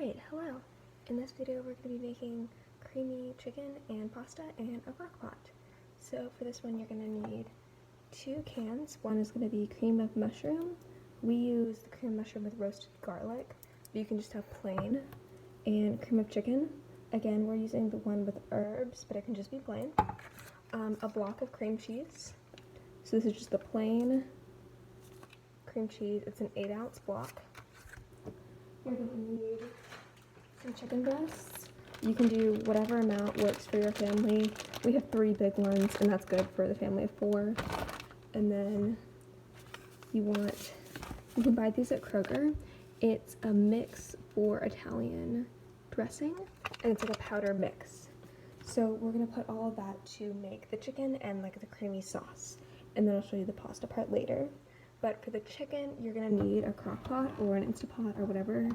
Alright, hello. In this video we're going to be making creamy chicken and pasta in a crock pot. So for this one you're going to need 2 cans. One is going to be cream of mushroom. We use the cream of mushroom with roasted garlic, but you can just have plain. And cream of chicken. Again, we're using the one with herbs, but it can just be plain. A block of cream cheese. So this is just the plain cream cheese. It's an 8-ounce block. You're going to need some chicken breasts. You can do whatever amount works for your family. We have 3 big ones, and that's good for the family of 4. And then you can buy these at Kroger. It's a mix for Italian dressing, and it's like a powder mix. So we're gonna put all of that to make the chicken and like the creamy sauce, and then I'll show you the pasta part later. But for the chicken, you're gonna need a crock pot or an Instapot or whatever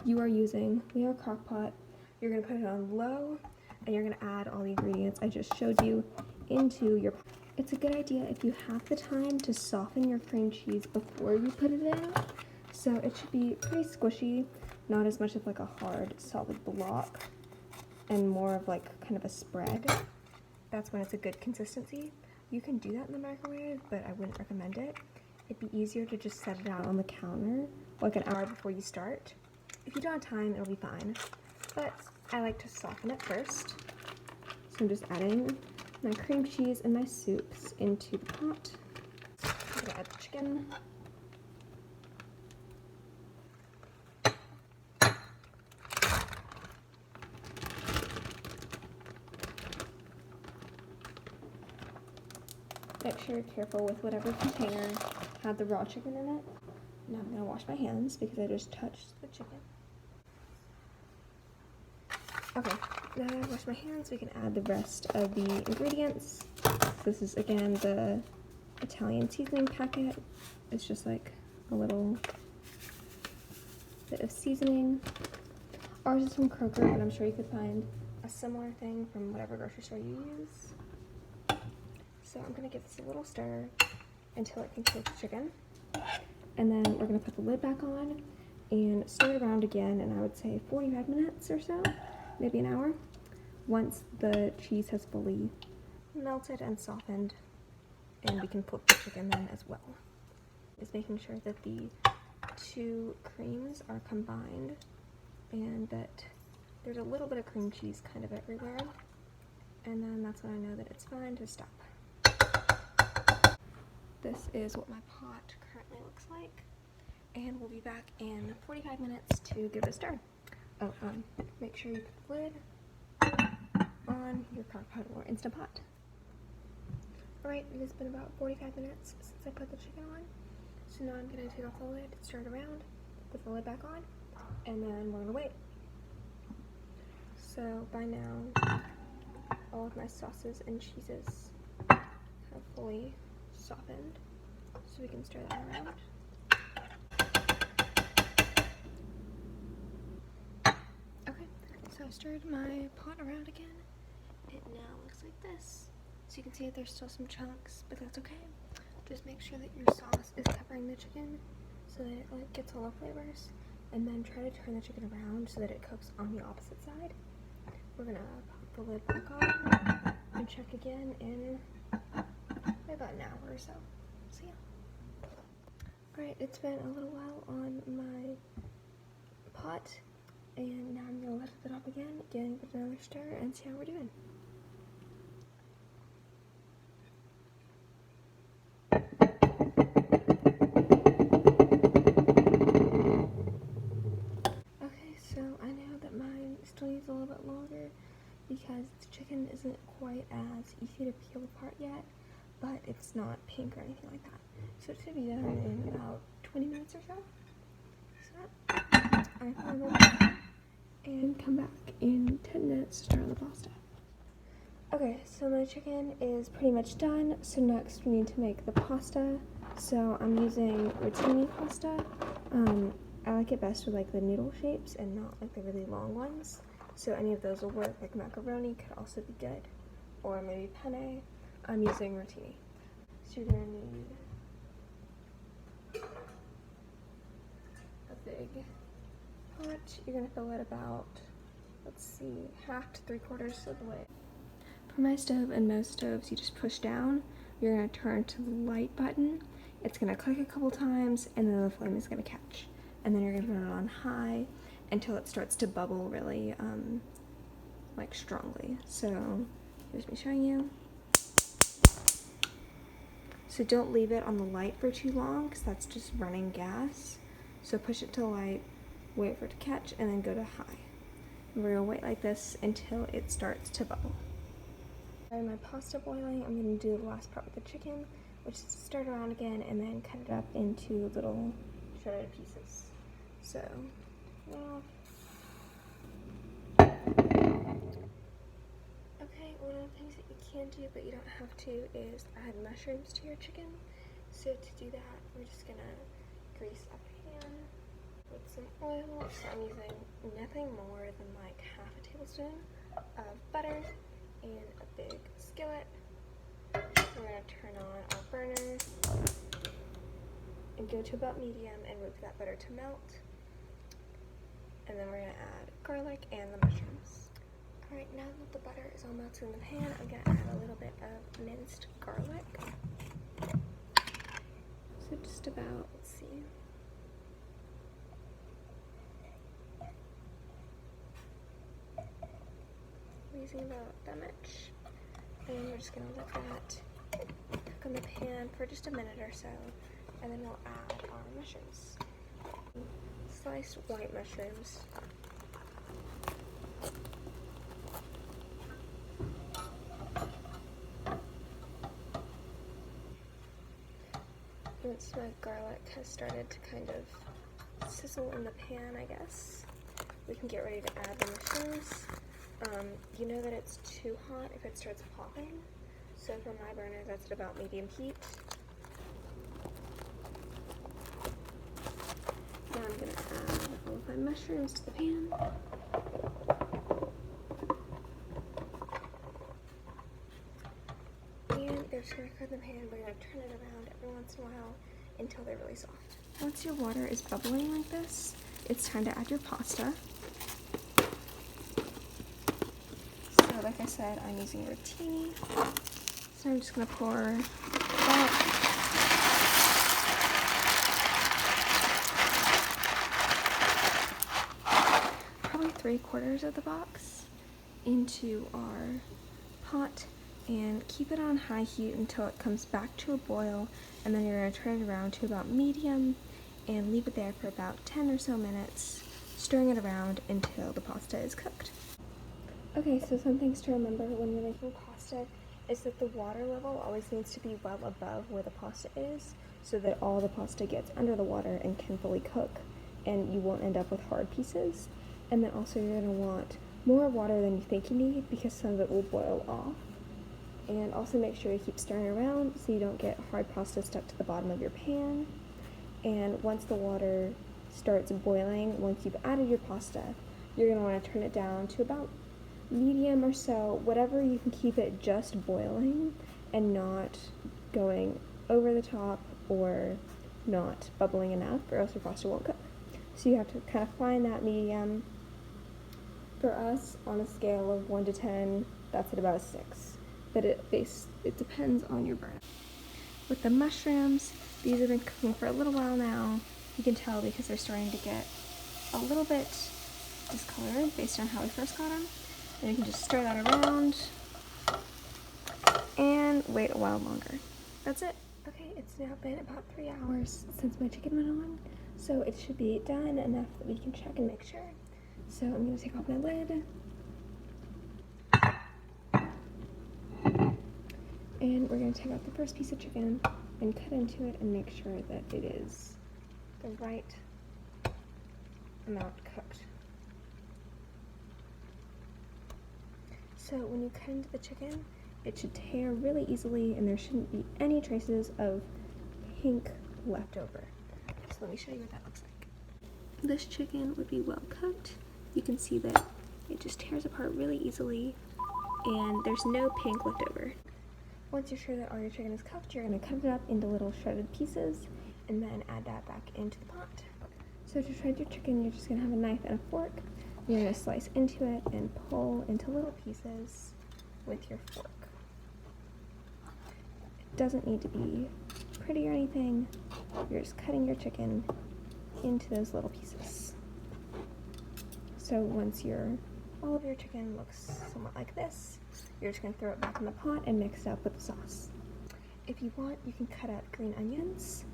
you are using. We have a crock pot. You're gonna put it on low, and you're gonna add all the ingredients I just showed you into your pot. It's a good idea if you have the time to soften your cream cheese before you put it in. So it should be pretty squishy, not as much of like a hard, solid block, and more of like kind of a spread. That's when it's a good consistency. You can do that in the microwave, but I wouldn't recommend it. It'd be easier to just set it out on the counter like an hour before you start. If you don't have time, it'll be fine. But I like to soften it first. So I'm just adding my cream cheese and my soups into the pot. I'm gonna add the chicken. Make sure you're careful with whatever container had the raw chicken in it. Now I'm gonna wash my hands because I just touched the chicken. Okay, now that I've washed my hands, we can add the rest of the ingredients. This is again the Italian seasoning packet. It's just like a little bit of seasoning. Ours is from Kroger, but I'm sure you could find a similar thing from whatever grocery store you use. So I'm gonna give this a little stir until it can coat the chicken. And then we're gonna put the lid back on and stir it around again in, I would say, 45 minutes or so, maybe an hour, once the cheese has fully melted and softened, and we can put the chicken then as well. Is making sure that the 2 creams are combined and that there's a little bit of cream cheese kind of everywhere, and then that's when I know that it's fine to stop. This is what my pot currently looks like, and we'll be back in 45 minutes to give it a stir. Oh, make sure you put the lid on your crock pot or Instant Pot. Alright, it has been about 45 minutes since I put the chicken on, so now I'm going to take off the lid, stir it around, put the lid back on, and then we're going to wait. So by now, all of my sauces and cheeses have fully softened, so we can stir that around. Okay, so I stirred my pot around again. It now looks like this. So you can see that there's still some chunks, but that's okay. Just make sure that your sauce is covering the chicken so that it like gets all the flavors, and then try to turn the chicken around so that it cooks on the opposite side. We're gonna pop the lid back on and check again in about an hour or so. So yeah. Alright, it's been a little while on my pot, and now I'm gonna lift it up again, give it another stir, and see how we're doing. Okay, so I know that mine still needs a little bit longer because the chicken isn't quite as easy to peel apart yet, but it's not pink or anything like that. So it should be done in about 20 minutes or so. So I'm gonna go and come back in 10 minutes to start on the pasta. Okay, so my chicken is pretty much done. So next we need to make the pasta. So I'm using rotini pasta. I like it best with like the noodle shapes and not like the really long ones. So any of those will work. Like macaroni could also be good, or maybe penne. I'm using rotini. So you're gonna need a big pot you're going to fill it about, let's see, half to 3/4 of the way. For my stove and most stoves, you just push down. You're going to turn to the light button. It's going to click a couple times, and then the flame is going to catch. And then you're going to put it on high until it starts to bubble really, like strongly. So here's me showing you. So don't leave it on the light for too long, because that's just running gas. So push it to light, wait for it to catch, and then go to high. And we're going to wait like this until it starts to bubble. And my pasta boiling, I'm going to do the last part with the chicken, which is stir it around again and then cut it up into little shredded pieces. So, okay, one of the things that you can do but you don't have to is add mushrooms to your chicken. So to do that, we're just going to grease a pan with some oil. So I'm using nothing more than like half a tablespoon of butter and a big skillet. We're going to turn on our burner and go to about medium and wait for that butter to melt. And then we're going to add garlic and the mushrooms. Alright, now that the butter is all melted in the pan, I'm going to add a little bit of minced garlic. So just about, let's see. Using about that much. And we're just going to let that cook in the pan for just a minute or so, and then we'll add our mushrooms. Sliced white mushrooms. Once my garlic has started to kind of sizzle in the pan, I guess, we can get ready to add the mushrooms. You know that it's too hot if it starts popping, so for my burner that's at about medium heat. Now I'm going to add all of my mushrooms to the pan. And they're just going to cook in the pan. We're going to turn it around every once in a while until they're really soft. Once your water is bubbling like this, it's time to add your pasta. Like I said, I'm using a rotini, so I'm just going to pour about probably 3/4 of the box into our pot and keep it on high heat until it comes back to a boil, and then you're going to turn it around to about medium and leave it there for about 10 or so minutes, stirring it around until the pasta is cooked. Okay, so some things to remember when you're making pasta is that the water level always needs to be well above where the pasta is, so that all the pasta gets under the water and can fully cook, and you won't end up with hard pieces. And then also you're going to want more water than you think you need, because some of it will boil off. And also make sure you keep stirring around so you don't get hard pasta stuck to the bottom of your pan. And once the water starts boiling, once you've added your pasta, you're going to want to turn it down to about medium or so, whatever you can keep it just boiling and not going over the top or not bubbling enough, or else your pasta won't cook. So you have to kind of find that medium. For us, on a scale of 1 to 10, that's at about a 6, but it depends on your burner. With the mushrooms, these have been cooking for a little while now. You can tell because they're starting to get a little bit discolored based on how we first got them. And you can just stir that around and wait a while longer. That's it. Okay, it's now been about 3 hours since my chicken went on, so it should be done enough that we can check and make sure. So I'm going to take off my lid. And we're going to take out the first piece of chicken and cut into it and make sure that it is the right amount cooked. So when you cut into the chicken, it should tear really easily and there shouldn't be any traces of pink left over. So let me show you what that looks like. This chicken would be well cooked. You can see that it just tears apart really easily and there's no pink left over. Once you're sure that all your chicken is cooked, you're going to cut it up into little shredded pieces and then add that back into the pot. So to shred your chicken, you're just going to have a knife and a fork. You're going to slice into it and pull into little pieces with your fork. It doesn't need to be pretty or anything. You're just cutting your chicken into those little pieces. So once all of your chicken looks somewhat like this, you're just going to throw it back in the pot and mix it up with the sauce. If you want, you can cut up green onions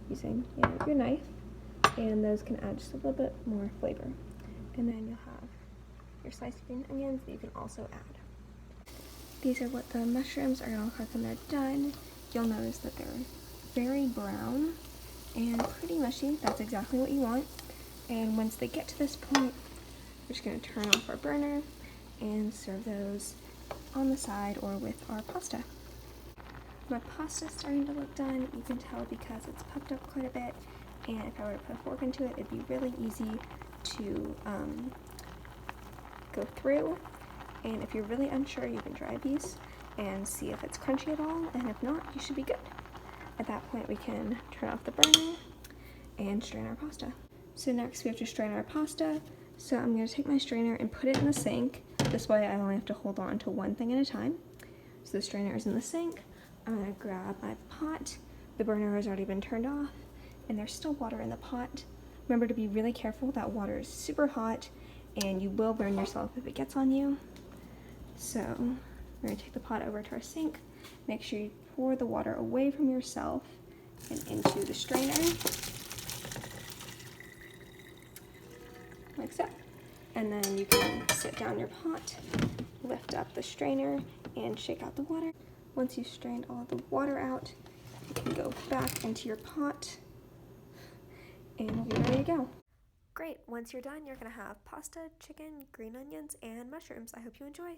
using your knife, and those can add just a little bit more flavor. And then you'll have your sliced green onions that you can also add. These are what the mushrooms are going to look like when they're done. You'll notice that they're very brown and pretty mushy. That's exactly what you want. And once they get to this point, we're just going to turn off our burner and serve those on the side or with our pasta. My pasta's starting to look done. You can tell because it's puffed up quite a bit, and if I were to put a fork into it, it'd be really easy to go through. And if you're really unsure, you can try a piece and see if it's crunchy at all, and if not, you should be good. At that point, we can turn off the burner and strain our pasta. So next we have to strain our pasta. So I'm going to take my strainer and put it in the sink. This way I only have to hold on to one thing at a time. So the strainer is in the sink. I'm going to grab my pot. The burner has already been turned off, and there's still water in the pot. Remember to be really careful. That water is super hot, and you will burn yourself if it gets on you. So we're going to take the pot over to our sink. Make sure you pour the water away from yourself and into the strainer, like so. And then you can sit down your pot, lift up the strainer, and shake out the water. Once you've strained all the water out, you can go back into your pot, and we'll be ready to go. Great, once you're done, you're gonna have pasta, chicken, green onions, and mushrooms. I hope you enjoy.